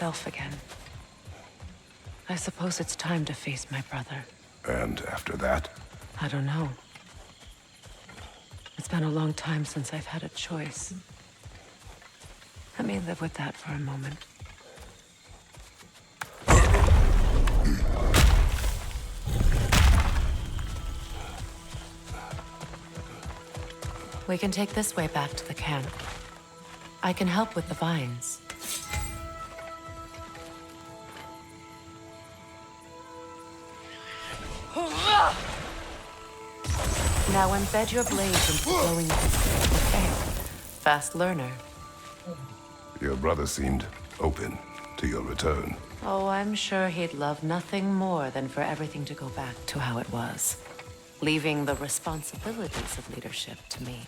self again. I suppose it's time to face my brother. And after that? I don't know. It's been a long time since I've had a choice. Let me live with that for a moment. We can take this way back to the camp. I can help with the vines. Now embed your blades into glowing crystals. Okay. Fast learner. Your brother seemed open to your return. Oh, I'm sure he'd love nothing more than for everything to go back to how it was, leaving the responsibilities of leadership to me.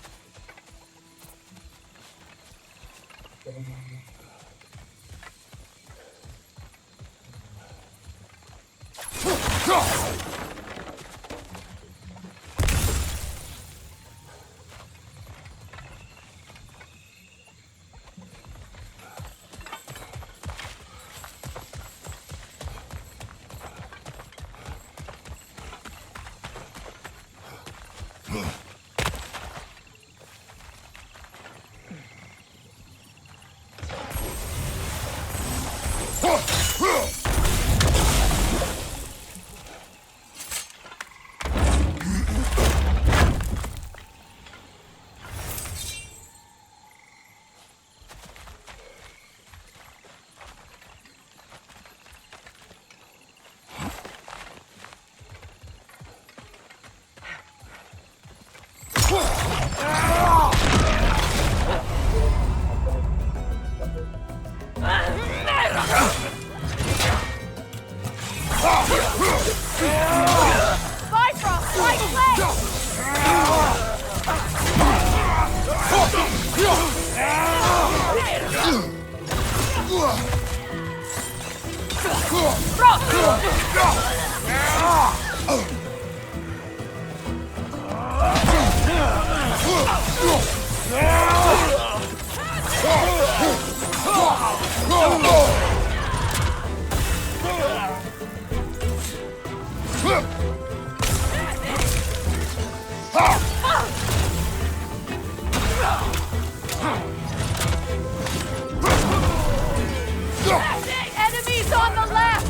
Enemies on the left!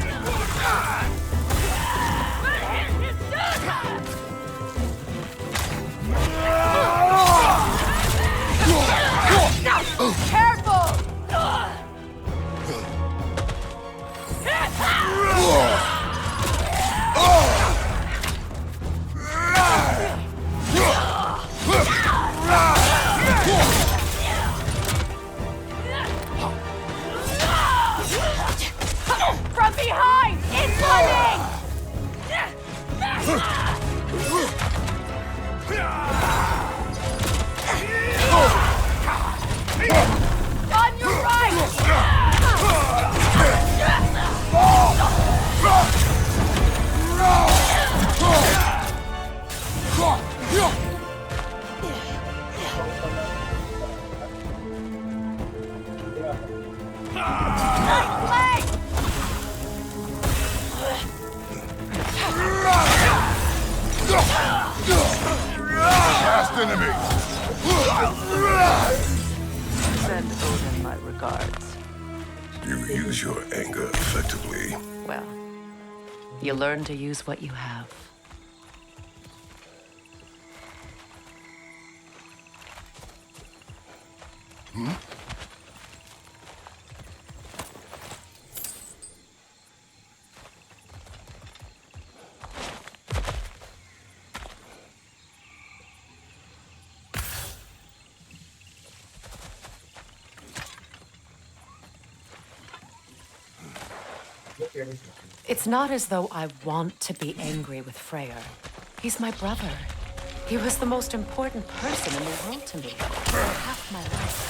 Careful! From behind! Incoming! On your right! Last enemy! Send Odin my regards. You use your anger effectively. Well, you learn to use what you have. It's not as though I want to be angry with Freyja. He's my brother. He was the most important person in the world to me for half my life.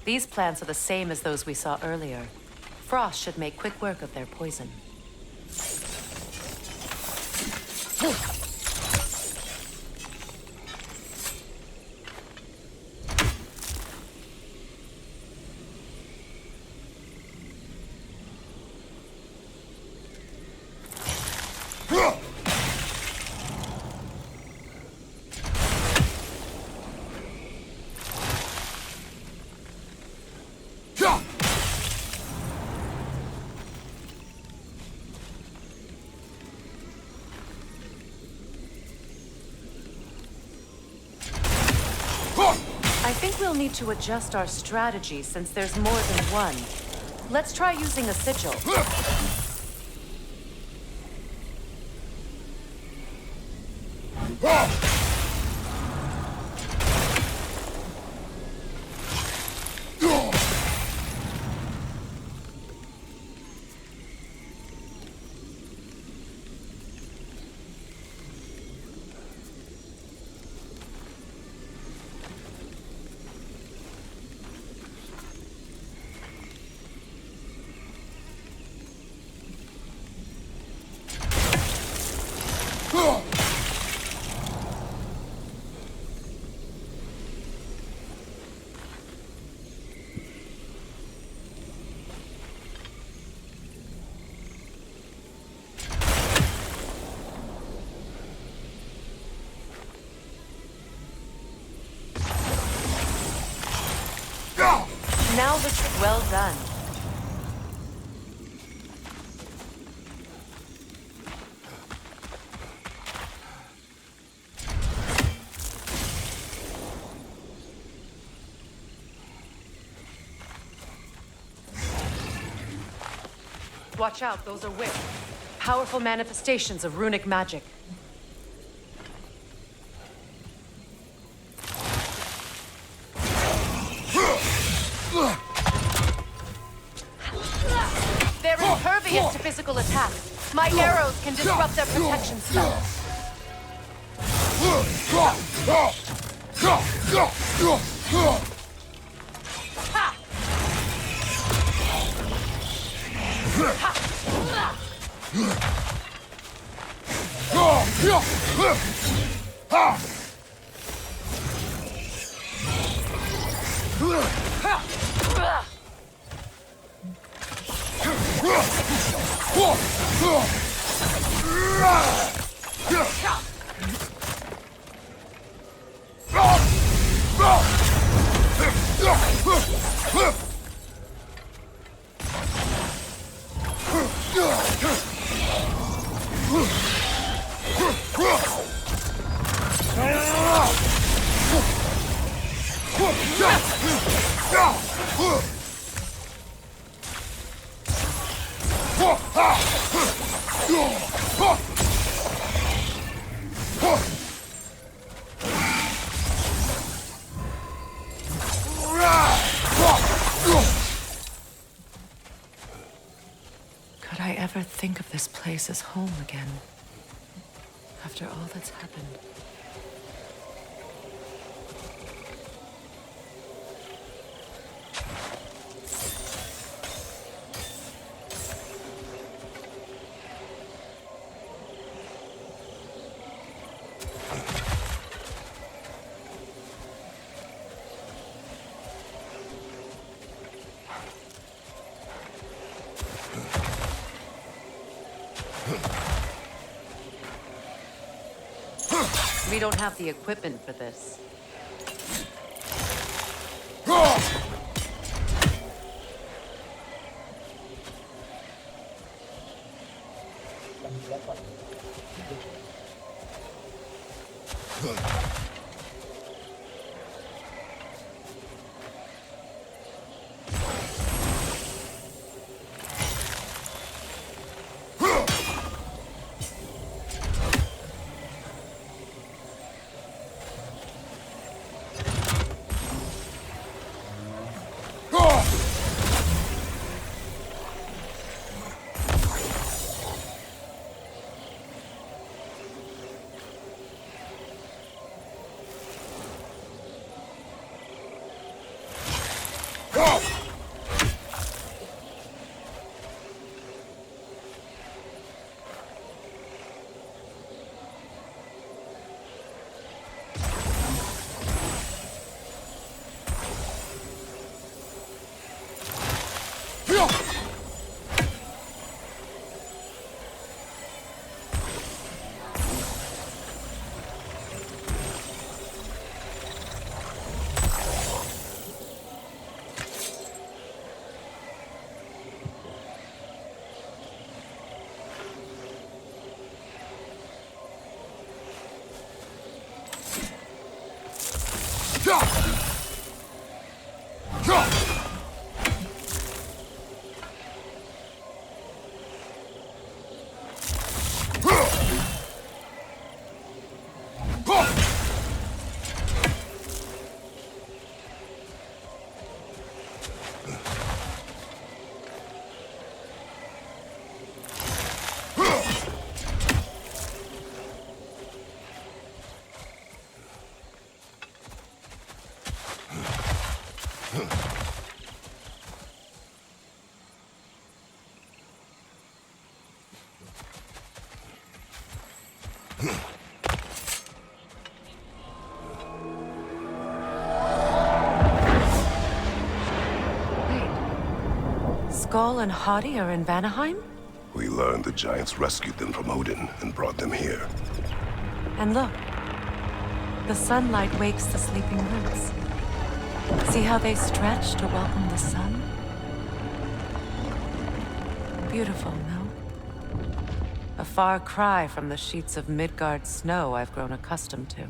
These plants are the same as those we saw earlier. Frost should make quick work of their poison. I think we'll need to adjust our strategy since there's more than one. Let's try using a sigil. Now this is well done. Watch out, those are whips. Powerful manifestations of runic magic. They're impervious to physical attack. My arrows can disrupt their protection spells. Could I ever think of this place as home again? After all that's happened. We don't have the equipment for this. Skull and Hati are in Vanaheim? We learned the giants rescued them from Odin and brought them here. And look, the sunlight wakes the sleeping roots. See how they stretch to welcome the sun? Beautiful, no? A far cry from the sheets of Midgard snow I've grown accustomed to.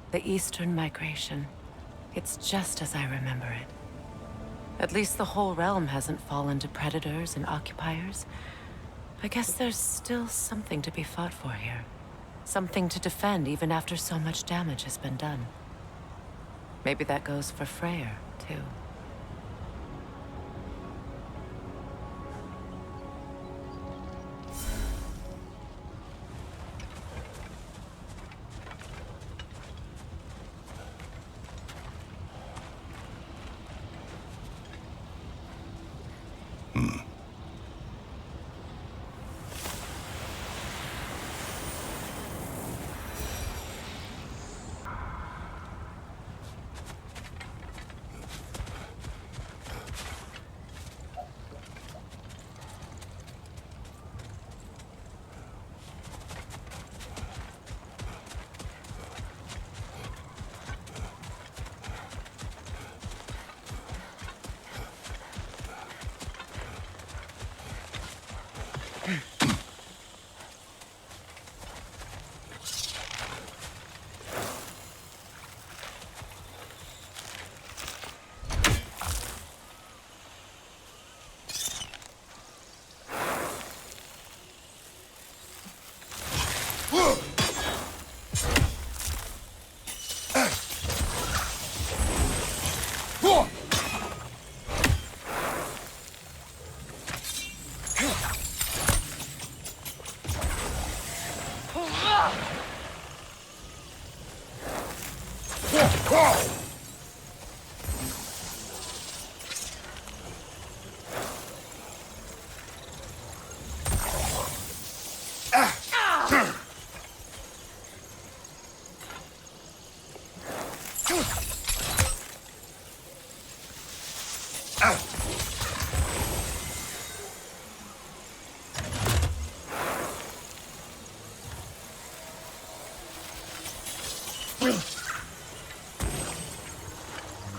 The Eastern migration. It's just as I remember it. At least the whole realm hasn't fallen to predators and occupiers. I guess there's still something to be fought for here. Something to defend even after so much damage has been done. Maybe that goes for FREYA, too.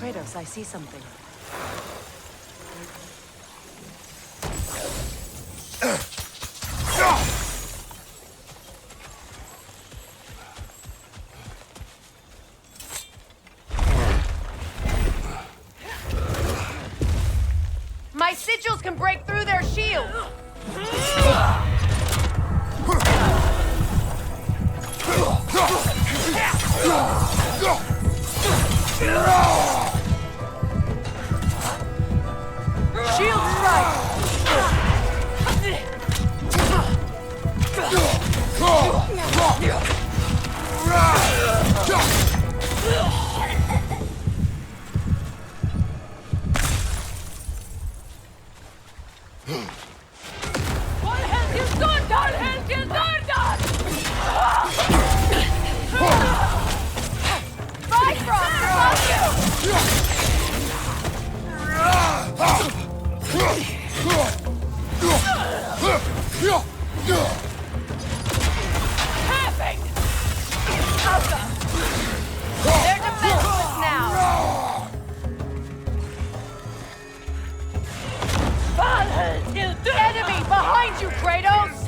KRATOS, I see something. My sigils can break through their shield! Shield strike! They're defenseless now! Enemy behind you, Kratos!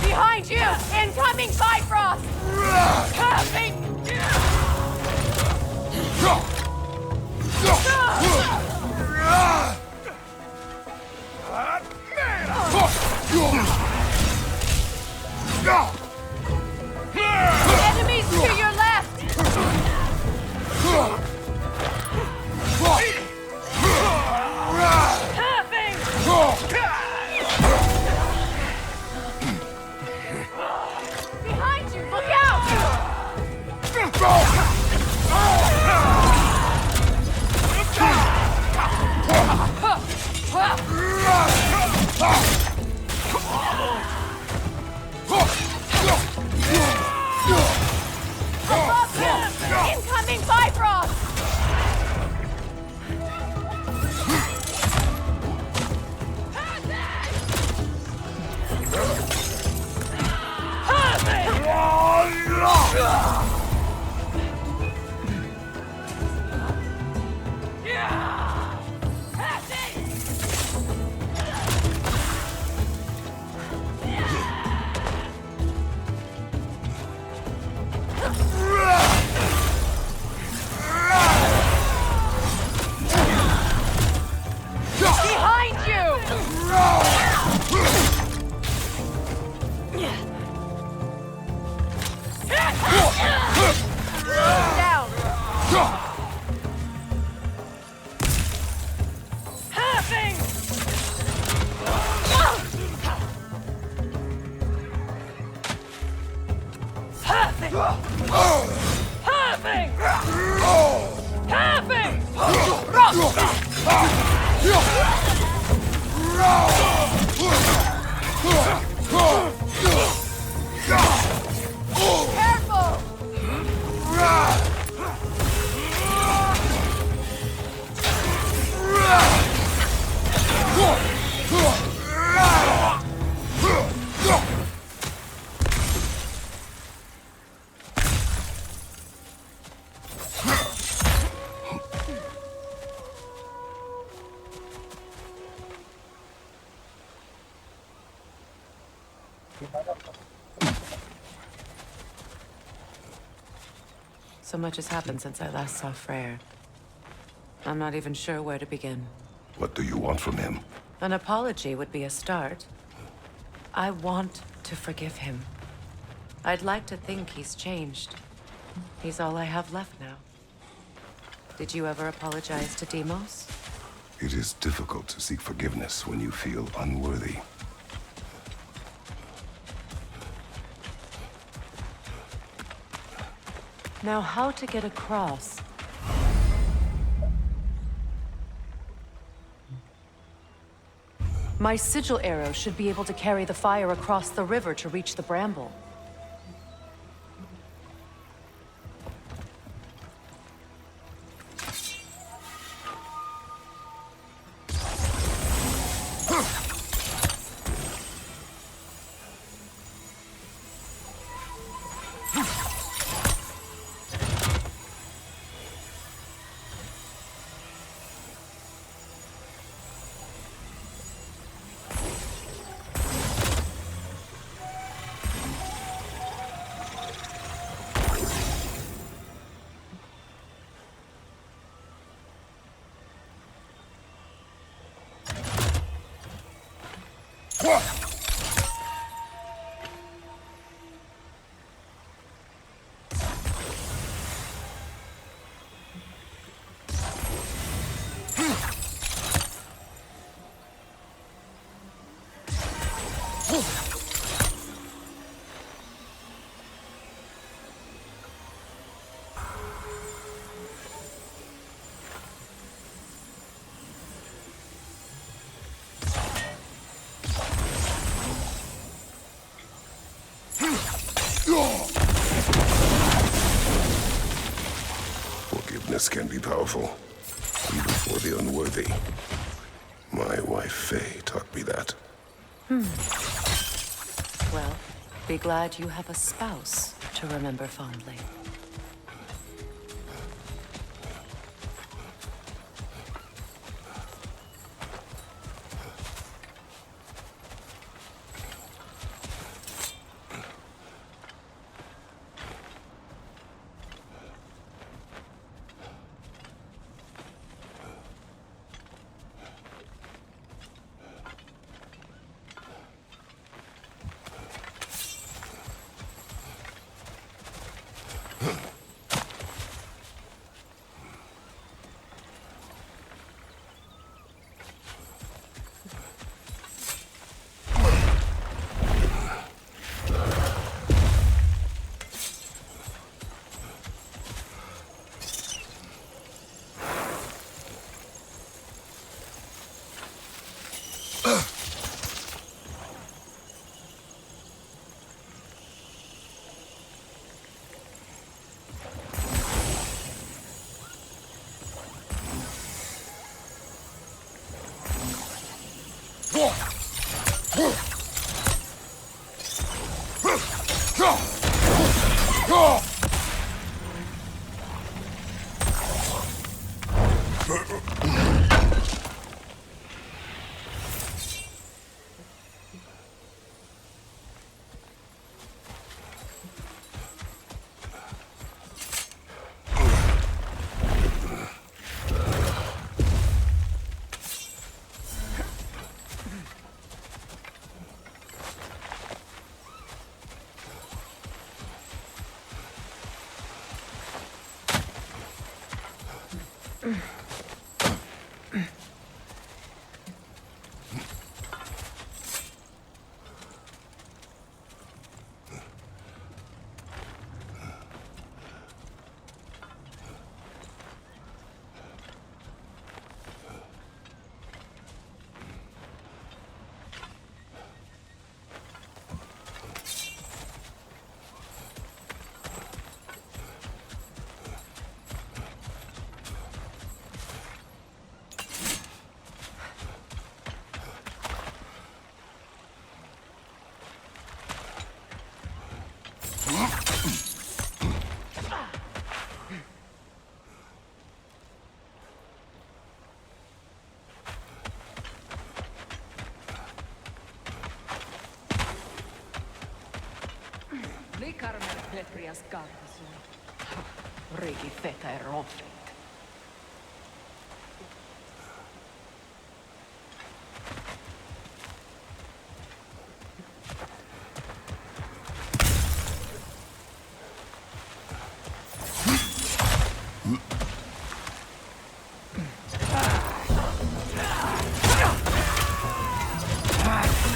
Behind you! Incoming Bifrost! Coming! Enemies to your left! Behind you! Look out! Above him! Incoming Bifrost! Behind you! Down! Careful! So much has happened since I last saw Freyr. I'm not even sure where to begin. What do you want from him? An apology would be a start. I want to forgive him. I'd like to think he's changed. He's all I have left now. Did you ever apologize to Deimos? It is difficult to seek forgiveness when you feel unworthy. Now, how to get across? My sigil arrow should be able to carry the fire across the river to reach the bramble. Forgiveness can be powerful, even for the unworthy. My wife, Faye, taught me that. Well, be glad you have a spouse to remember fondly.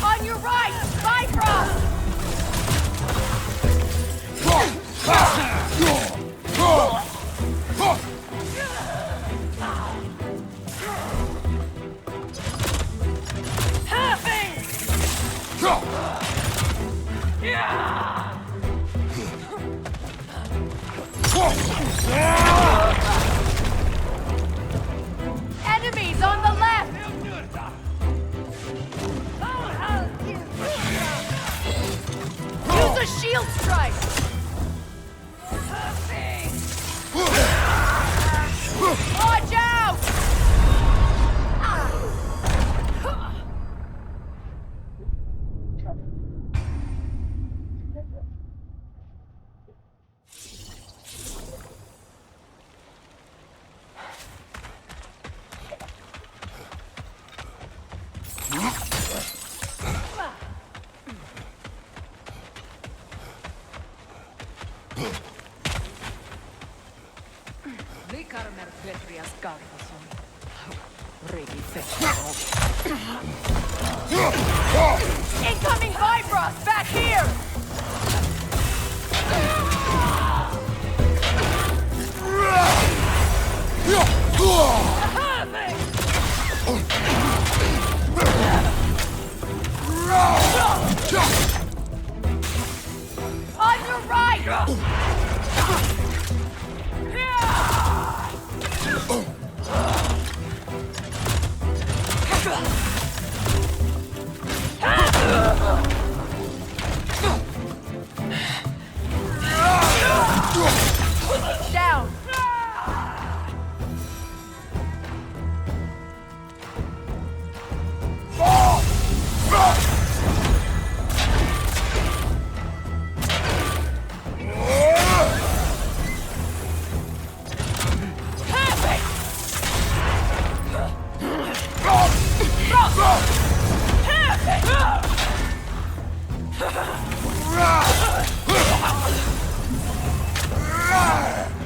On your right! Bifrost! Enemies on the left! Use a shield strike! Watch out! Incoming fire! Back here! On your right! Down!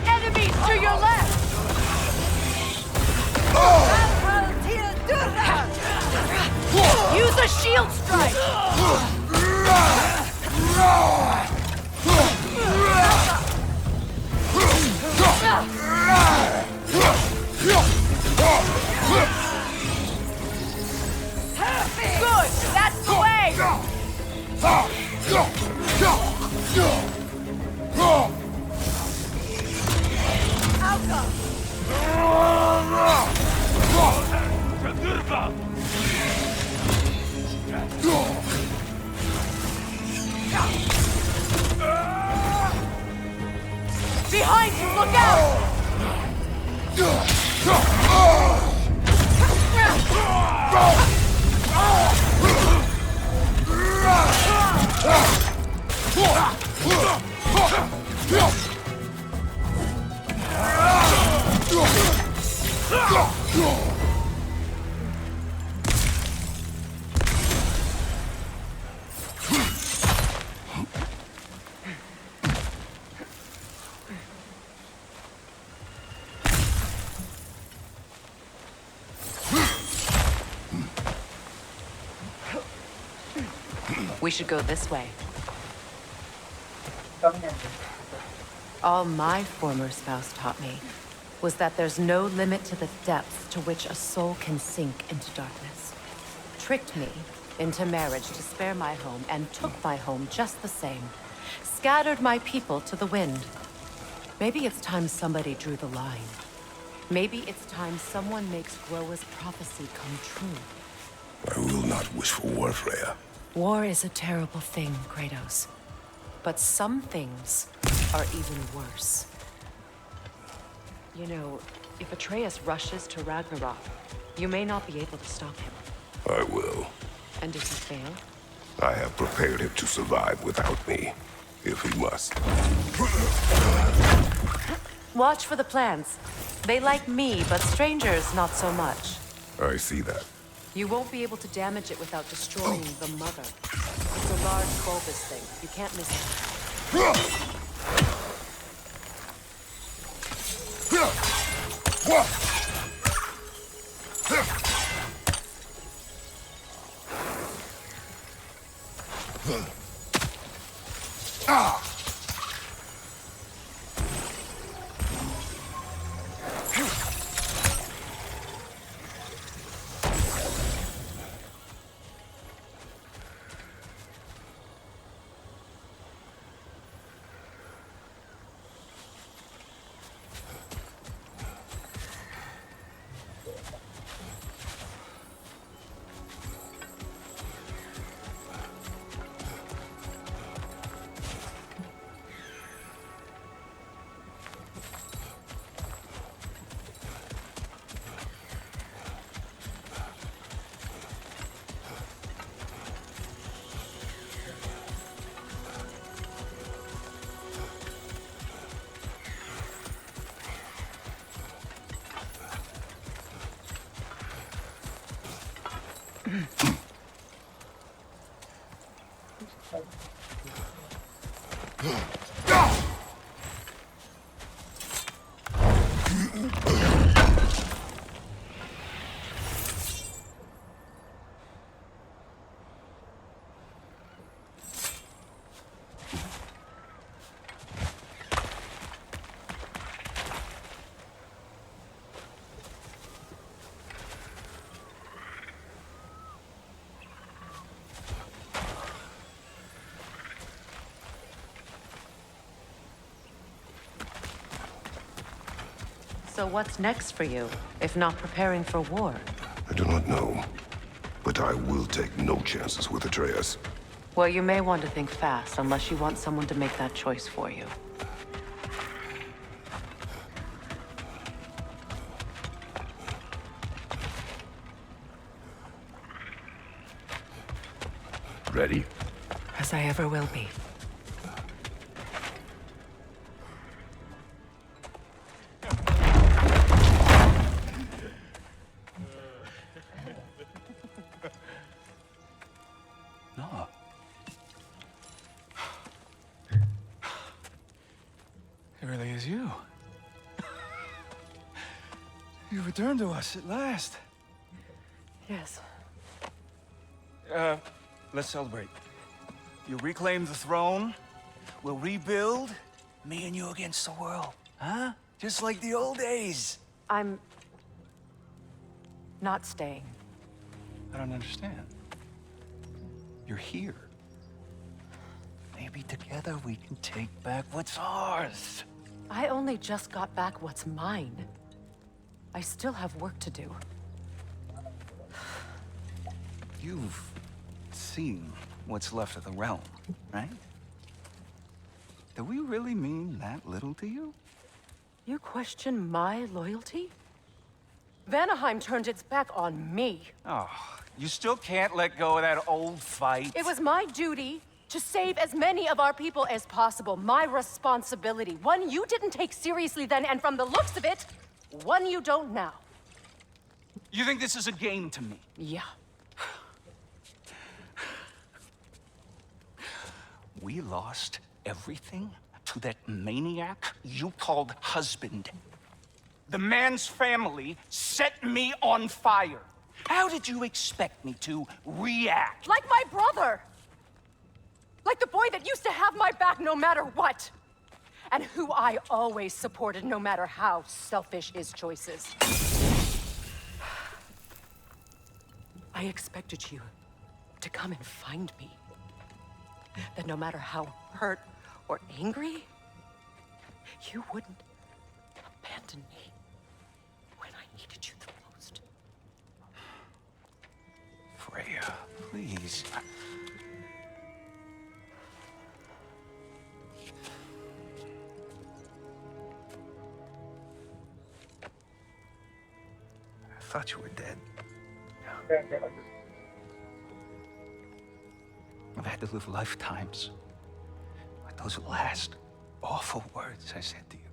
Enemies to your left! Use a shield strike! Good! That's the way! Behind you, look out! We should go this way. All my former spouse taught me was that there's no limit to the depths to which a soul can sink into darkness. Tricked me into marriage to spare my home and took my home just the same. Scattered my people to the wind. Maybe it's time somebody drew the line. Maybe it's time someone makes Groa's prophecy come true. I will not wish for war, Freya. War is a terrible thing, Kratos. But some things are even worse. You know, if Atreus rushes to Ragnarok, you may not be able to stop him. I will. And if you fail? I have prepared him to survive without me, if he must. Watch for the plants. They like me, but strangers not so much. I see that. You won't be able to damage it without destroying the mother. It's a large bulbous thing. You can't miss it. So what's next for you, if not preparing for war? I do not know, but I will take no chances with Atreus. Well, you may want to think fast, unless you want someone to make that choice for you. Ready? As I ever will be. No. It really is you. You returned to us at last. Yes. Let's celebrate. You reclaim the throne, we'll rebuild, me and you against the world. Huh? Just like the old days. I'm... not staying. I don't understand. You're here. Maybe together we can take back what's ours. I only just got back what's mine. I still have work to do. You've seen what's left of the realm, right? Do we really mean that little to you? You question my loyalty? Vanaheim turned its back on me. Oh, you still can't let go of that old fight? It was my duty to save as many of our people as possible. My responsibility. One you didn't take seriously then, and from the looks of it, one you don't now. You think this is a game to me? Yeah. We lost everything to that maniac you called husband. The man's family set me on fire. How did you expect me to react? Like my brother! Like the boy that used to have my back no matter what! And who I always supported no matter how selfish his choices. I expected you to come and find me. That no matter how hurt or angry, you wouldn't abandon me when I needed you the most. Freya, please. I thought you were dead. I've had to live lifetimes with those last awful words I said to you.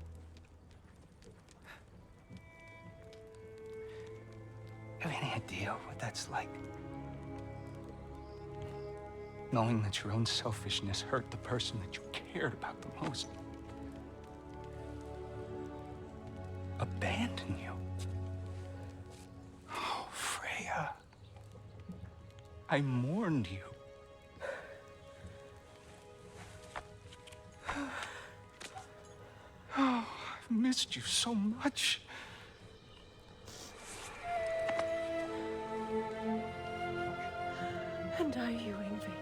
Have any idea what that's like? Knowing that your own selfishness hurt the person that you cared about the most. Abandon you. Oh, Freya. I mourned you. Oh, I've missed you so much. And are you, Ingvi?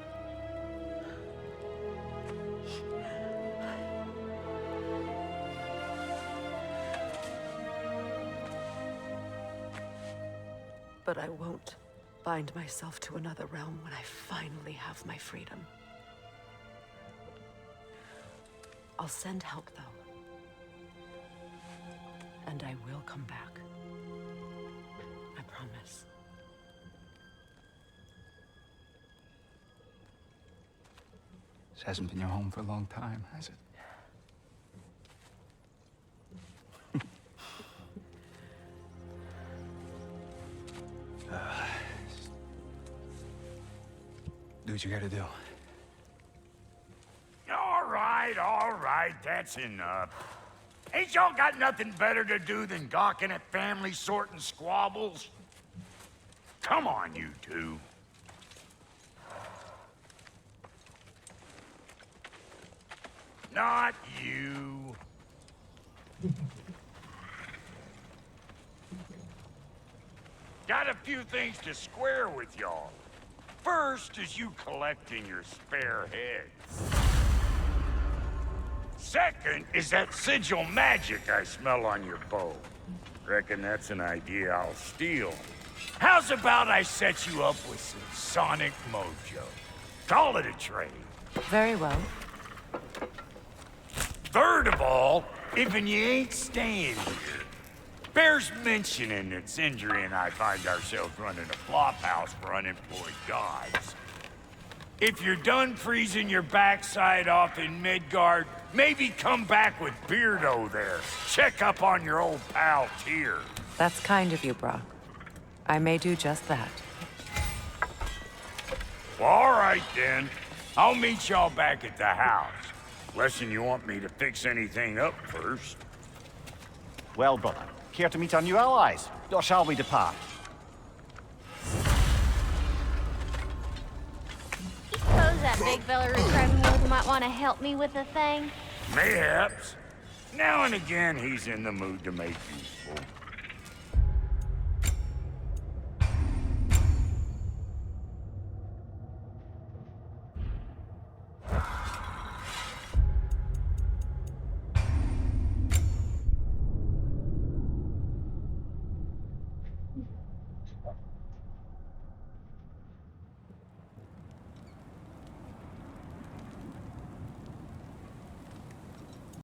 But I won't bind myself to another realm when I finally have my freedom. I'll send help, though. And I will come back. I promise. This hasn't been your home for a long time, has it? Do what you gotta do. All right, that's enough. Ain't y'all got nothing better to do than gawking at family sorting squabbles? Come on, you two. Not you. Got a few things to square with y'all. First is you collecting your spare heads. Second is that sigil magic I smell on your bow. Reckon that's an idea I'll steal. How's about I set you up with some sonic mojo? Call it a trade. Very well. Third of all, if you ain't staying here, bears mentioning that Sindri and I find ourselves running a flop house for unemployed gods. If you're done freezing your backside off in Midgard, maybe come back with Beardo there. Check up on your old pal Tyr. That's kind of you, Brock. I may do just that. Well, all right then. I'll meet y'all back at the house. Unless you want me to fix anything up first. Well, brother, care to meet our new allies? Or shall we depart? Suppose that big fella who's driving with might want to help me with the thing. Mayhaps. Now and again, he's in the mood to make useful.